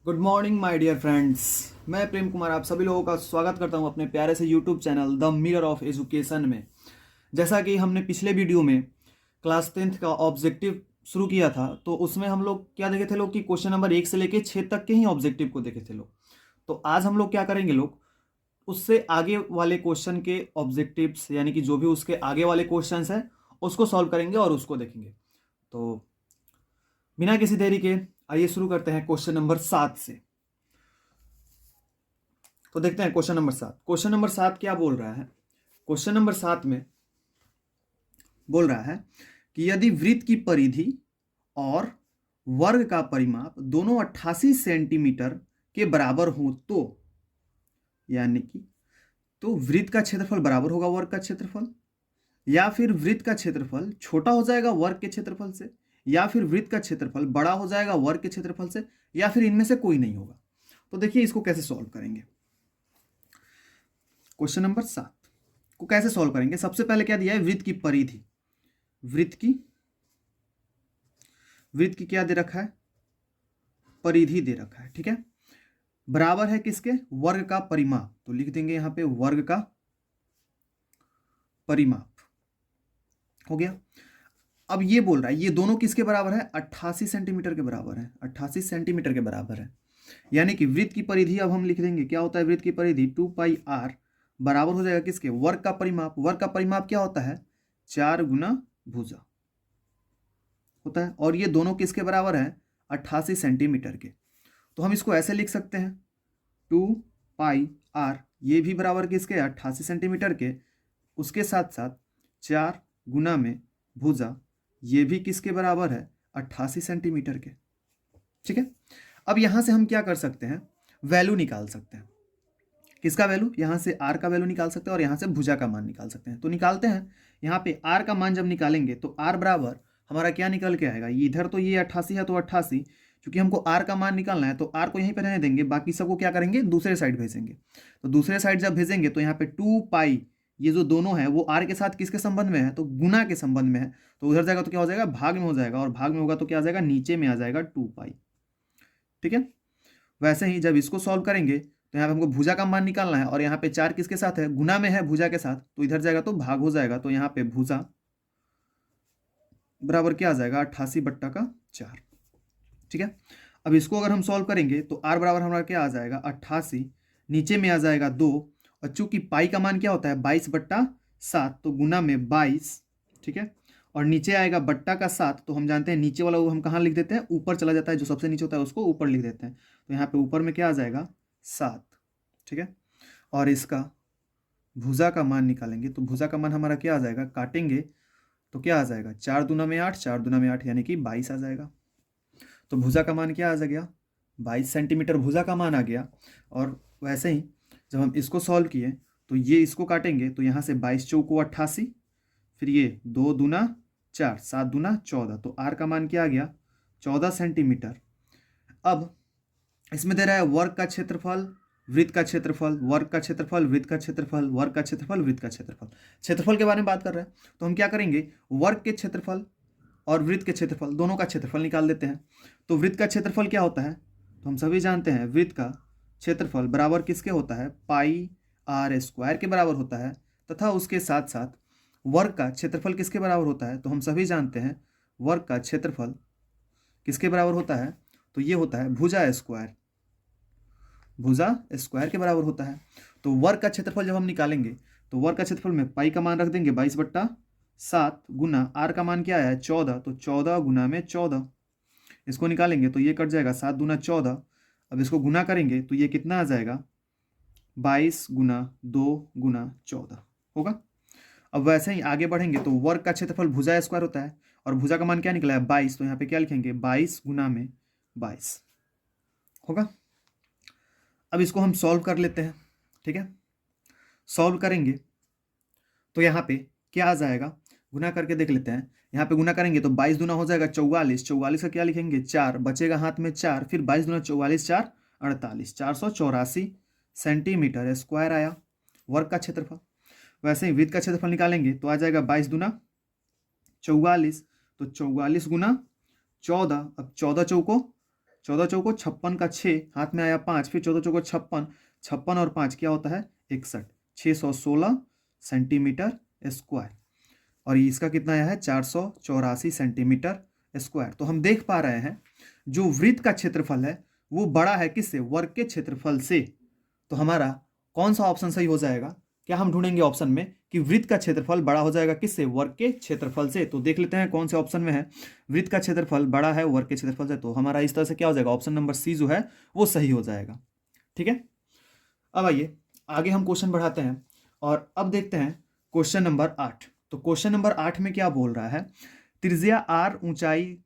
Good morning my dear friends. मैं प्रेम कुमार आप सभी लोगों का स्वागत करता हूं अपने प्यारे से YouTube channel the mirror of education में। जैसा कि हमने पिछले वीडियो में क्लास 10th का ऑब्जेक्टिव शुरू किया था, तो उसमें हम लोग क्या देखे थे लोग कि क्वेश्चन नंबर 1 से लेके 6 तक के ही ऑब्जेक्टिव को देखे थे लोग। तो आज हम लोग क्या करेंगे लोग, उससे आगे वाले क्वेश्चन के ऑब्जेक्टिव्स यानी कि जो भी उसके आगे वाले क्वेश्चंस हैं उसको सॉल्व करेंगे और उसको देखेंगे। तो बिना किसी देरी के आइए शुरू करते हैं क्वेश्चन नंबर 7 से। तो देखते हैं क्वेश्चन नंबर 7। क्वेश्चन नंबर 7 क्या बोल रहा है? क्वेश्चन नंबर 7 में बोल रहा है कि यदि वृत्त की परिधि और वर्ग का परिमाप दोनों 88 सेंटीमीटर के बराबर हो तो, यानी कि तो वृत्त का क्षेत्रफल बराबर होगा वर्ग का क्षेत्रफल, या फिर वृत्त का क्षेत्रफल छोटा हो जाएगा वर्ग के क्षेत्रफल से, या फिर वृत्त का क्षेत्रफल बड़ा हो जाएगा वर्ग के क्षेत्रफल से, या फिर इनमें से कोई नहीं होगा। तो देखिए इसको कैसे सॉल्व करेंगे। क्वेश्चन नंबर 7 को कैसे सॉल्व करेंगे? सबसे पहले क्या दिया है? वृत्त की परिधि। वृत्त की क्या दे रखा है? परिधि दे रखा है। ठीक है, बराबर है किसके? वर्ग का परिमाप। तो लिख देंगे यहां पे वर्ग का परिमाप। हो गया। अब ये बोल रहा है ये दोनों किसके बराबर है? 88 सेंटीमीटर के बराबर है। 88 सेंटीमीटर के बराबर है, यानी कि वृत्त की परिधि अब हम लिख देंगे क्या होता है? वृत्त की परिधि 2πr बराबर हो जाएगा किसके? वर्ग का परिमाप। वर्ग का परिमाप क्या होता है? 4 गुना भुजा होता है। और ये दोनों किसके बराबर है? 88 सेंटीमीटर के। तो हम इसको ऐसे लिख सकते हैं 2πr, ये भी बराबर किसके? 88 सेंटीमीटर के। उसके साथ साथ 4 गुना में भुजा, ये भी किसके बराबर है? 88 सेंटीमीटर के। ठीक है, अब यहां से हम क्या कर सकते हैं? वैल्यू निकाल सकते हैं। किसका वैल्यू? यहां से आर का वैल्यू निकाल सकते हैं और यहां से भुजा का मान निकाल सकते हैं। तो निकालते हैं। यहाँ पे आर का मान जब निकालेंगे तो आर बराबर हमारा क्या निकल के आएगा? इधर तो ये 88 है, तो 88, क्योंकि हमको आर का मान निकालना है तो आर को यहीं पर रहने देंगे, बाकी सबको क्या करेंगे? दूसरे साइड भेजेंगे। तो दूसरे साइड जब भेजेंगे तो यहाँ पे 2π, ये जो दोनों है वो आर के साथ किसके संबंध में है? तो गुना के संबंध में है। तो उधर जाएगा तो क्या हो जाएगा? भाग में हो जाएगा, और भाग में होगा तो क्या आ जाएगा? नीचे में आ जाएगा 2π। ठीक है, वैसे ही जब इसको सॉल्व करेंगे तो यहाँ पे हमको भुजा का मान निकालना है, और यहाँ पे 4 किसके साथ है? गुना में है भुजा के साथ, तो इधर जाएगा तो भाग हो जाएगा। तो यहाँ पे भुजा बराबर क्या आ जाएगा? 88/4। ठीक है, अब इसको अगर हम सॉल्व करेंगे तो आर बराबर हमारा क्या आ जाएगा? 88, नीचे में आ जाएगा 2, और चूंकि पाई का मान क्या होता है? 22/7, तो गुना में 22। ठीक है, और नीचे आएगा बट्टा का 7, तो हम जानते हैं नीचे वाला वो हम कहाँ लिख देते हैं? ऊपर चला जाता है, जो सबसे नीचे होता है उसको ऊपर लिख देते हैं। तो यहाँ पे ऊपर में क्या आ जाएगा? 7। ठीक है, और इसका भुजा का मान निकालेंगे तो भुजा का मान हमारा क्या आ जाएगा? काटेंगे तो क्या आ जाएगा? 4 दूना में 8, 4 दूना में 8, यानी कि 22 आ जाएगा। तो भुजा का मान क्या आ गया? 22 सेंटीमीटर भुजा का मान आ गया। और वैसे ही जब हम इसको सॉल्व किए तो ये इसको काटेंगे तो यहाँ से 22 चौको 88, फिर ये 2 दूना 4, 7 दूना 14, तो आर का मान क्या आ गया? 14 सेंटीमीटर। अब इसमें दे रहा है वर्ग का क्षेत्रफल, वृत्त का क्षेत्रफल, वर्ग का क्षेत्रफल, वृत्त का क्षेत्रफल, वर्ग का क्षेत्रफल, वृत्त का क्षेत्रफल। क्षेत्रफल के बारे में बात कर रहे हैं तो हम क्या करेंगे? वर्ग के क्षेत्रफल और वृत्त के क्षेत्रफल दोनों का क्षेत्रफल निकाल देते हैं। तो वृत्त का क्षेत्रफल क्या होता है? तो हम सभी जानते हैं वृत्त का क्षेत्रफल बराबर किसके होता है? πr² के बराबर होता है। तथा उसके साथ साथ वर्ग का क्षेत्रफल किसके बराबर होता है? तो हम सभी जानते हैं वर्ग का क्षेत्रफल किसके बराबर होता है? तो ये होता है भुजा स्क्वायर। भुजा स्क्वायर के बराबर होता है। तो वर्ग का क्षेत्रफल जब हम निकालेंगे तो वर्ग का क्षेत्रफल में पाई का मान रख देंगे 22/7, गुना आर का मान क्या है? 14, तो 14 गुना में 14। इसको निकालेंगे तो ये कट जाएगा 7 दूना 14। अब इसको गुना करेंगे तो ये कितना आ जाएगा? 22 गुना 2 गुना 14 होगा। अब वैसे ही आगे बढ़ेंगे तो वर्ग का क्षेत्रफल भुजा स्क्वायर होता है, और भुजा का मान क्या निकला है? 22, तो यहाँ पे क्या लिखेंगे? 22 गुना में 22 होगा। अब इसको हम सॉल्व कर लेते हैं। ठीक है, सॉल्व करेंगे तो यहाँ पे क्या आ जाएगा? गुना करके देख लेते हैं। यहाँ पे गुना करेंगे तो 22 दूना हो जाएगा 44, 44 का क्या लिखेंगे? 4, बचेगा हाथ में 4, फिर 22 दूना 44, 4 48, 484 सेंटीमीटर स्क्वायर आया वर्ग का क्षेत्रफल। वैसे ही वृत्त का क्षेत्रफल निकालेंगे तो आ जाएगा 22 दूना 44, तो 44 गुना 14, अब 14 चौको 14 चौको 56 का 6 हाथ में आया 5, फिर 14 चौको 56, 56 और 5 क्या होता है 61, 616 सेंटीमीटर स्क्वायर। और इसका कितना आया है 484 सेंटीमीटर स्क्वायर। तो हम देख पा रहे हैं जो वृत्त का क्षेत्रफल है वो बड़ा है किससे, वर्ग के क्षेत्रफल से। तो हमारा कौन सा ऑप्शन सही हो जाएगा, क्या हम ढूंढेंगे ऑप्शन में कि वृत्त का क्षेत्रफल बड़ा हो जाएगा किससे, वर्ग के क्षेत्रफल से। तो देख लेते हैं कौन से ऑप्शन में है वृत्त का क्षेत्रफल बड़ा है वर्ग के क्षेत्रफल से। तो हमारा इस तरह से क्या हो जाएगा, ऑप्शन नंबर सी जो है वो सही हो जाएगा। ठीक है, अब आइए आगे हम क्वेश्चन बढ़ाते हैं और अब देखते हैं क्वेश्चन नंबर 8। तो क्वेश्चन नंबर 8 में क्या बोल रहा है, त्रिज्या आर ऊंचाई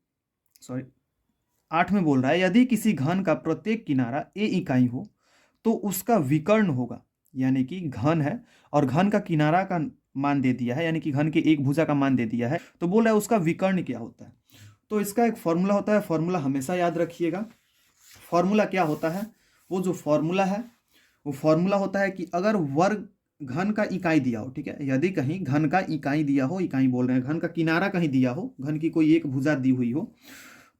8 में बोल रहा है यदि किसी घन का प्रत्येक किनारा ए इकाई हो तो उसका विकर्ण होगा, यानी कि घन है और घन का किनारा का मान दे दिया है, यानी कि घन के एक भुजा का मान दे दिया है। तो बोल रहा है उसका विकर्ण क्या होता है। तो इसका एक फॉर्मूला होता है, फॉर्मूला हमेशा याद रखिएगा। फॉर्मूला क्या होता है, वो जो फॉर्मूला है वो फॉर्मूला होता है कि अगर वर्ग घन का इकाई दिया हो, ठीक है, यदि कहीं घन का इकाई दिया हो, इकाई बोल रहे हैं, घन का किनारा कहीं दिया हो, घन की कोई एक भुजा दी हुई हो,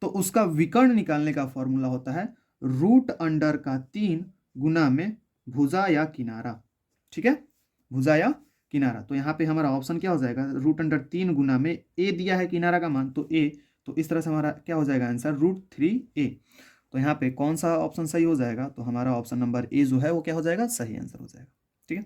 तो उसका विकर्ण निकालने का फॉर्मूला होता है √3 गुना में भुजा या किनारा। ठीक है, भुजा या किनारा। तो यहाँ पे हमारा ऑप्शन क्या हो जाएगा, √3 गुना में ए दिया है किनारा का मान, तो ए, तो इस तरह से हमारा क्या हो जाएगा आंसर √3a। तो यहाँ पे कौन सा ऑप्शन सही हो जाएगा, तो हमारा ऑप्शन नंबर ए जो है वो क्या हो जाएगा, सही आंसर हो जाएगा। ठीक है,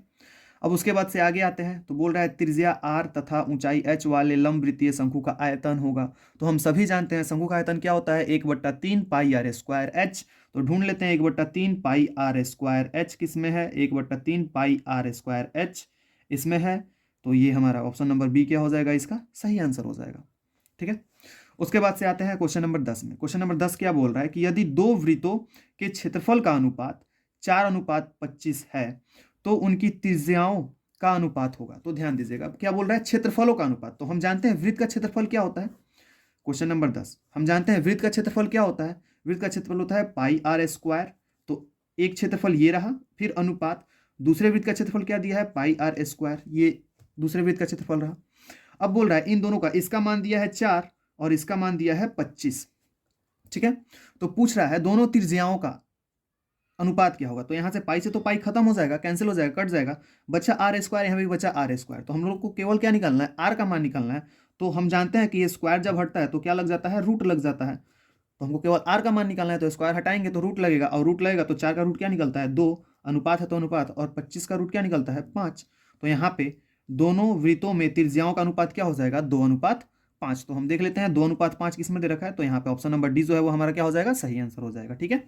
अब उसके बाद से आगे आते हैं। तो बोल रहा है त्रिज्या r तथा ऊंचाई h वाले लंब वृत्तीय शंकु का आयतन होगा। तो हम सभी जानते हैं शंकु का आयतन क्या होता है, 1/3 पाई r स्क्वायर h। तो ढूंढ लेते हैं 1/3 पाई r स्क्वायर h किस में है, 1/3 पाई r स्क्वायर h इसमें है। तो ये हमारा ऑप्शन नंबर बी क्या हो जाएगा, इसका सही आंसर हो जाएगा। ठीक है, उसके बाद से आते हैं क्वेश्चन नंबर 10 में। क्वेश्चन नंबर 10 क्या बोल रहा है कि यदि दो वृत्तों के क्षेत्रफल का अनुपात 4:25 है तो उनकी त्रिज्याओं का अनुपात होगा। तो ध्यान दीजिएगा, क्या बोल रहा है, क्षेत्रफलों का अनुपात। तो हम जानते हैं वृत्त का क्षेत्रफल क्या होता है, क्वेश्चन नंबर 10 हम जानते हैं वृत्त का क्षेत्रफल क्या होता है, वृत्त का क्षेत्रफल होता है पाई r स्क्वायर। तो एक क्षेत्रफल ये रहा, फिर अनुपात, दूसरे वृत्त का क्षेत्रफल क्या दिया है, पाई r स्क्वायर, ये दूसरे वृत्त का क्षेत्रफल रहा। अब बोल रहा है इन दोनों का, इसका मान दिया है 4 और इसका मान दिया है 25। ठीक है, तो पूछ रहा है दोनों त्रिज्याओं का अनुपात क्या होगा। तो यहां से पाई से तो पाई खत्म हो जाएगा, कैंसिल हो जाएगा, कट जाएगा, बचा r स्क्वायर, यहाँ भी बचा r स्क्वायर। तो हम लोग को केवल क्या निकालना है, r का मान निकालना है। तो हम जानते हैं कि ये स्क्वायर जब हटता है तो क्या लग जाता है, रूट लग जाता है। तो हमको केवल r का मान निकालना है, तो स्क्वायर हटाएंगे तो रूट लगेगा, और रूट लगेगा तो 4 का रूट क्या निकलता है 2, अनुपात है तो अनुपात, और 25 का रूट क्या निकलता है 5। तो यहाँ पे दोनों वृत्तों में त्रिज्याओं का अनुपात क्या हो जाएगा, 2:5। तो हम देख लेते हैं 2:5 किस में दे रखा है, तो यहाँ पे ऑप्शन नंबर डी जो है वो हमारा क्या हो जाएगा, सही आंसर हो जाएगा। ठीक है,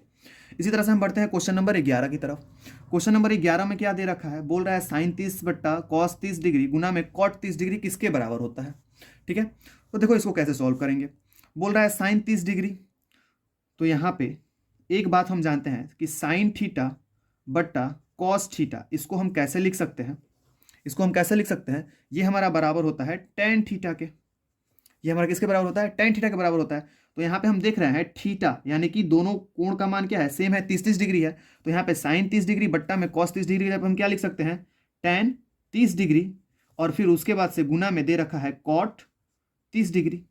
इसी तरह से हम बढ़ते हैं क्वेश्चन नंबर 11 की तरफ। क्वेश्चन नंबर 11 में क्या दे रखा है, बोल रहा है sin 30/cos 30 डिग्री गुना में cot 30 डिग्री किसके बराबर होता है। ठीक है, तो देखो इसको कैसे सॉल्व करेंगे। बोल रहा है sin 30 डिग्री, तो यहाँ पे एक बात हम जानते हैं कि sin θ/cos θ, इसको हम कैसे लिख सकते हैं, इसको हम कैसे लिख सकते हैं, ये हमारा बराबर होता है tan θ के। ये हमारा किसके बराबर होता है, tan θ के बराबर होता है। तो यहाँ पे हम देख रहे हैं थीटा, यानी कि दोनों कोण का मान क्या है, सेम है, 30 डिग्री है। तो यहाँ पे sin 30 डिग्री बट्टा में cos 30 डिग्री हम क्या लिख सकते हैं, tan 30 डिग्री, और फिर उसके बाद से गुना में दे रखा है cot 30 डिग्री।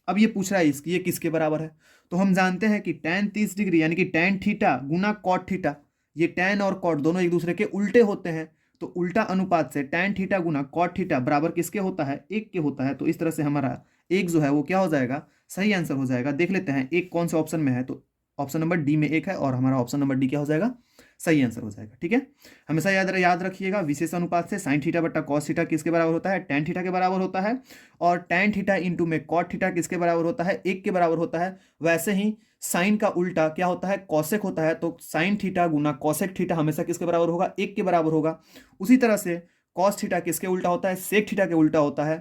अब ये पूछ रहा है इसकी ये किसके बराबर है। तो हम जानते हैं कि tan 30 डिग्री यानी कि tan थीटा गुना cot थीटा, ये tan और cot दोनों एक दूसरे के उल्टे होते हैं। तो उल्टा अनुपात से tan थीटा गुना cot थीटा बराबर किसके होता है, 1 के होता है। तो इस तरह से हमारा एक जो है वो क्या हो जाएगा, सही आंसर हो जाएगा। देख लेते हैं एक कौन से ऑप्शन में है, तो ऑप्शन नंबर डी में 1 है और हमारा ऑप्शन नंबर डी क्या हो जाएगा, सही आंसर हो जाएगा। ठीक है, हमेशा याद रखिएगा विशेष अनुपात से sin θ/cos θ किसके बराबर होता है, tan थीटा के बराबर होता है, और tan थीटा इंटू में cot थीटा किसके बराबर होता है, 1 के बराबर होता है। वैसे ही साइन का उल्टा क्या होता है, कॉसेक होता है। तो sin थीटा गुना कॉसेक थीटा हमेशा किसके बराबर होगा, 1 के बराबर होगा। उसी तरह से cos थीटा किसके उल्टा होता है, सेक थीटा के उल्टा होता है।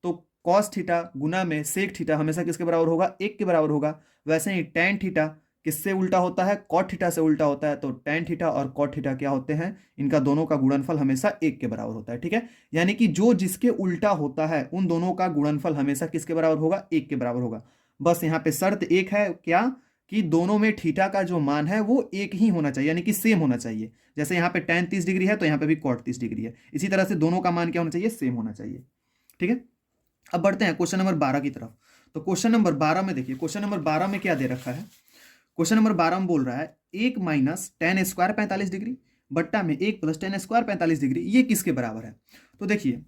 तो cos थीटा गुना में सेक थीटा हमेशा किसके बराबर होगा, 1 के बराबर होगा। वैसे ही tan थीटा किससे उल्टा होता है, cot थीटा से उल्टा होता है। तो tan थीटा और cot थीटा क्या होते हैं, इनका दोनों का गुणनफल हमेशा 1 के बराबर होता है। ठीक है, यानी कि जो जिसके उल्टा होता है उन दोनों का गुणनफल हमेशा किसके बराबर होगा, 1 के बराबर होगा। बस यहाँ पे शर्त एक है, क्या कि दोनों में थीटा का जो मान है वो एक ही होना चाहिए, यानी कि सेम होना चाहिए। जैसे यहाँ पे tan 30 डिग्री है तो यहाँ पे भी cot 30 डिग्री है, इसी तरह से दोनों का मान क्या होना चाहिए, सेम होना चाहिए। ठीक है, अब बढ़ते हैं क्वेश्चन नंबर 12 की तरफ। तो क्वेश्चन नंबर 12 में देखिए, क्वेश्चन नंबर 12 में क्या दे रखा है, क्वेश्चन नंबर 12 में बोल रहा है 1 माइनस टेन स्क्वायर 45 डिग्री बट्टा में 1 प्लस टेन स्क्वायर 45 डिग्री, ये किसके बराबर है? तो देखिए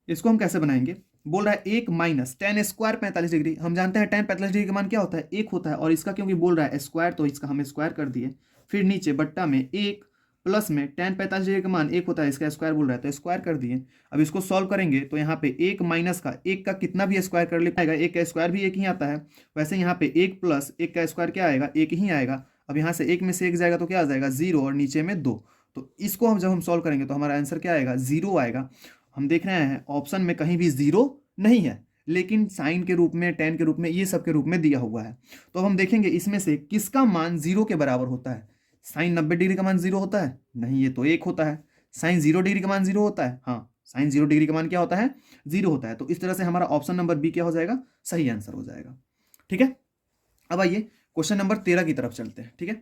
इसको हम कैसे बनाएंगे। बोल रहा है 1 माइनस टेन स्क्वायर 45 डिग्री, हम जानते हैं टेन 45 डिग्री का मान क्या होता है? 1 होता है, और इसका क्योंकि बोल रहा है स्क्वायर तो इसका हम स्क्वायर कर दिए। फिर नीचे बट्टा में 1 प्लस में टेन 45 डिग्री का मान 1 होता है, इसका स्क्वायर बोल रहा है तो स्क्वायर कर दिए। अब इसको सॉल्व करेंगे तो यहाँ पे 1 माइनस का 1 का कितना भी स्क्वायर कर लिखेगा, 1 का स्क्वायर भी 1 ही आता है। वैसे यहाँ पे 1 प्लस 1 का स्क्वायर क्या आएगा? 1 ही आएगा। अब यहाँ से 1 में से 1 जाएगा तो क्या आ जाएगा? 0, और नीचे में 2। तो इसको हम जब हम सॉल्व करेंगे तो हमारा आंसर क्या आएगा? 0 आएगा। हम देख रहे हैं ऑप्शन में कहीं भी 0 नहीं है, लेकिन साइन के रूप में, टेन के रूप में, ये सब के रूप में दिया हुआ है। तो हम देखेंगे इसमें से किसका मान 0 के बराबर होता है। साइन 90 डिग्री का मान 0 होता है? नहीं, ये तो 1 होता है। साइन 0 डिग्री का मान 0 होता है? हाँ, साइन 0 डिग्री का मान क्या होता है? 0 होता है। तो इस तरह से हमारा ऑप्शन नंबर बी क्या हो जाएगा? सही आंसर हो जाएगा। ठीक है, अब आइए क्वेश्चन नंबर 13 की तरफ चलते हैं। ठीक है,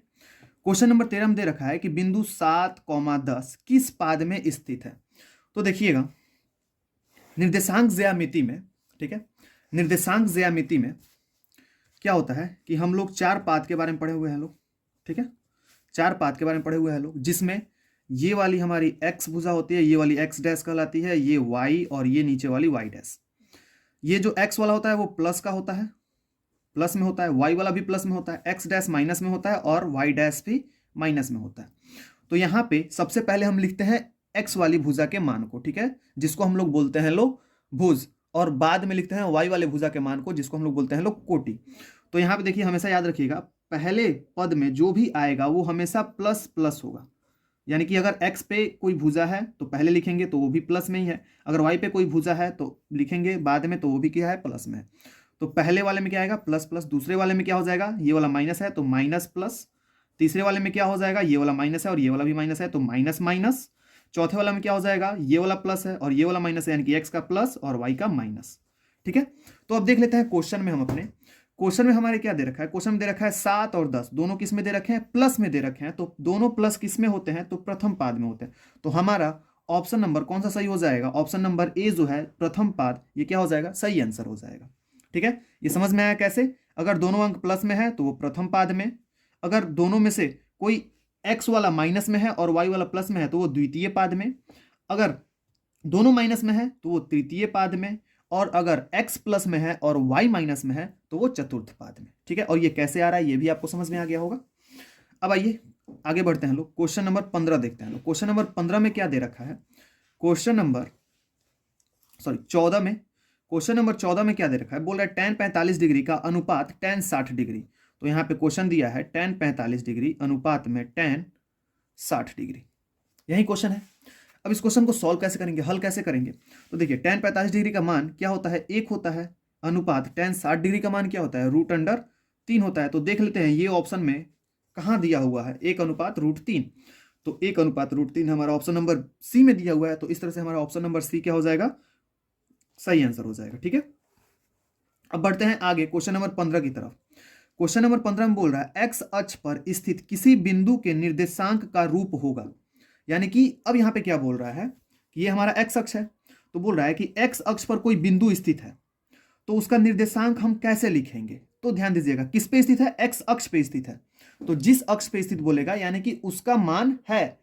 क्वेश्चन नंबर 13 में दे रखा है कि बिंदु 7,10 किस पाद में स्थित है। तो देखिएगा निर्देशांक ज्यामिति में, ठीक है, निर्देशांक ज्यामिति में क्या होता है कि हम लोग 4 पाद के बारे में पढ़े हुए हैं लोग। ठीक है, 4 पाद के बारे में पढ़े हुए हैं लोग, जिसमें ये वाली हमारी x भुजा होती है, ये वाली x डैश कहलाती है, ये y, और ये नीचे वाली y डैश। ये जो x वाला होता है वो प्लस का होता है, प्लस में होता है, y वाला भी प्लस में होता है, x डैश माइनस में होता है, और y डैश भी माइनस में होता है। तो यहाँ पे सबसे पहले हम लिखते हैं x वाली भुजा के मान को, ठीक है, जिसको हम लोग बोलते हैं लोग भुज, और बाद में लिखते हैं y वाले भुजा के मान को, जिसको हम लोग बोलते हैं लोग कोटि। तो यहाँ पे देखिए हमेशा याद रखिएगा, पहले पद में जो भी आएगा वो हमेशा प्लस प्लस होगा। यानी कि अगर x पे कोई भुजा है तो पहले लिखेंगे तो वो भी प्लस में ही है, अगर y पे कोई भुजा है तो लिखेंगे बाद में तो वो भी क्या है? प्लस में है। तो पहले वाले में क्या आएगा? Plus plus. दूसरे वाले में क्या हो जाएगा? ये वाला माइनस है तो माइनस प्लस। तीसरे वाले में क्या हो जाएगा? ये वाला माइनस है और ये वाला भी माइनस है तो माइनस माइनस। चौथे वाला में क्या हो जाएगा? ये वाला प्लस है और ये वाला माइनस है, यानी कि एक्स का प्लस और वाई का माइनस। ठीक है, तो अब देख लेते हैं क्वेश्चन में। हम अपने क्वेश्चन में हमारे क्या दे रखा है? क्वेश्चन में दे रखा है 7 और 10 दोनों किस में दे रखे हैं? प्लस में दे रखे हैं। तो दोनों प्लस किस में होते हैं? तो प्रथम पाद में होते हैं। तो हमारा ऑप्शन नंबर कौन सा सही हो जाएगा? ऑप्शन नंबर ए जो है प्रथम पाद, ये क्या हो जाएगा? सही आंसर हो जाएगा। ठीक है, ये समझ में आया कैसे? अगर दोनों अंक प्लस में है तो वो प्रथम पाद में, अगर दोनों में से कोई x वाला माइनस में है और y वाला प्लस में है तो वो द्वितीय पाद में, अगर दोनों माइनस में है तो वो तृतीय पाद में, और अगर x प्लस में है और y माइनस में है तो वो चतुर्थ पाद में। ठीक है, और ये कैसे आ रहा है ये भी आपको समझ में आ गया होगा। अब आइए आगे बढ़ते हैं लोग, क्वेश्चन नंबर 15 देखते हैं लोग। क्वेश्चन नंबर 15 में क्या दे रखा है? क्वेश्चन नंबर 14 में, क्वेश्चन नंबर 14 में क्या दे रखा है? बोल रहा है tan 45 डिग्री का अनुपात tan 60 डिग्री। तो यहाँ पे क्वेश्चन दिया है tan 45 डिग्री अनुपात में tan 60 डिग्री, यही क्वेश्चन है। अब इस क्वेश्चन को सॉल्व कैसे करेंगे, हल कैसे करेंगे? तो देखिए tan 45 डिग्री का मान क्या होता है? 1 होता है, अनुपात tan 60 डिग्री का मान क्या होता है? √3 होता है। तो देख लेते हैं ये ऑप्शन में कहाँ दिया हुआ है, 1:√3। तो 1:√3 हमारा ऑप्शन नंबर सी में दिया हुआ है। तो इस तरह से हमारा ऑप्शन नंबर सी क्या हो जाएगा? सही आंसर हो जाएगा। ठीक है, अब बढ़ते हैं आगे क्वेश्चन नंबर 15 की तरफ। क्वेश्चन नंबर 15 में बोल रहा है एक्स अक्ष पर स्थित किसी बिंदु के निर्देशांक का रूप होगा। यानी कि अब यहाँ पे क्या बोल रहा है कि ये हमारा एक्स अक्ष है, तो बोल रहा है कि एक्स अक्ष पर कोई बिंदु स्थित है तो उसका निर्देशांक हम कैसे लिखेंगे? तो ध्यान दीजिएगा, किस पे स्थित है? एक्स अक्ष पे स्थित है। तो जिस अक्ष पे स्थित बोलेगा यानी कि उसका मान है।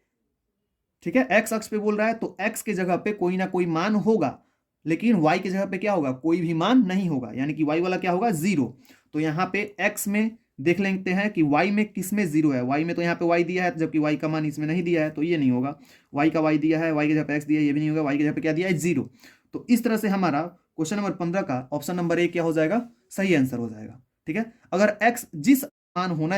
ठीक है, एक्स अक्ष पे बोल रहा है तो एक्स के जगह पे कोई ना कोई मान होगा, लेकिन y की जगह पे क्या होगा? कोई भी मान नहीं होगा, यानी कि y वाला क्या होगा? 0। तो यहाँ पे x में देख लेते हैं कि y में किस में 0 है। y में तो यहाँ पे y दिया है, जबकि y का मान इसमें नहीं दिया है, तो ये नहीं होगा। y का y दिया है, y की जगह पे x दिया है, ये भी नहीं होगा। y की जगह पे क्या दिया है? 0। तो इस तरह से हमारा क्वेश्चन नंबर 15 का ऑप्शन नंबर ए क्या हो जाएगा? सही आंसर हो जाएगा। ठीक है, अगर x जिस मान होना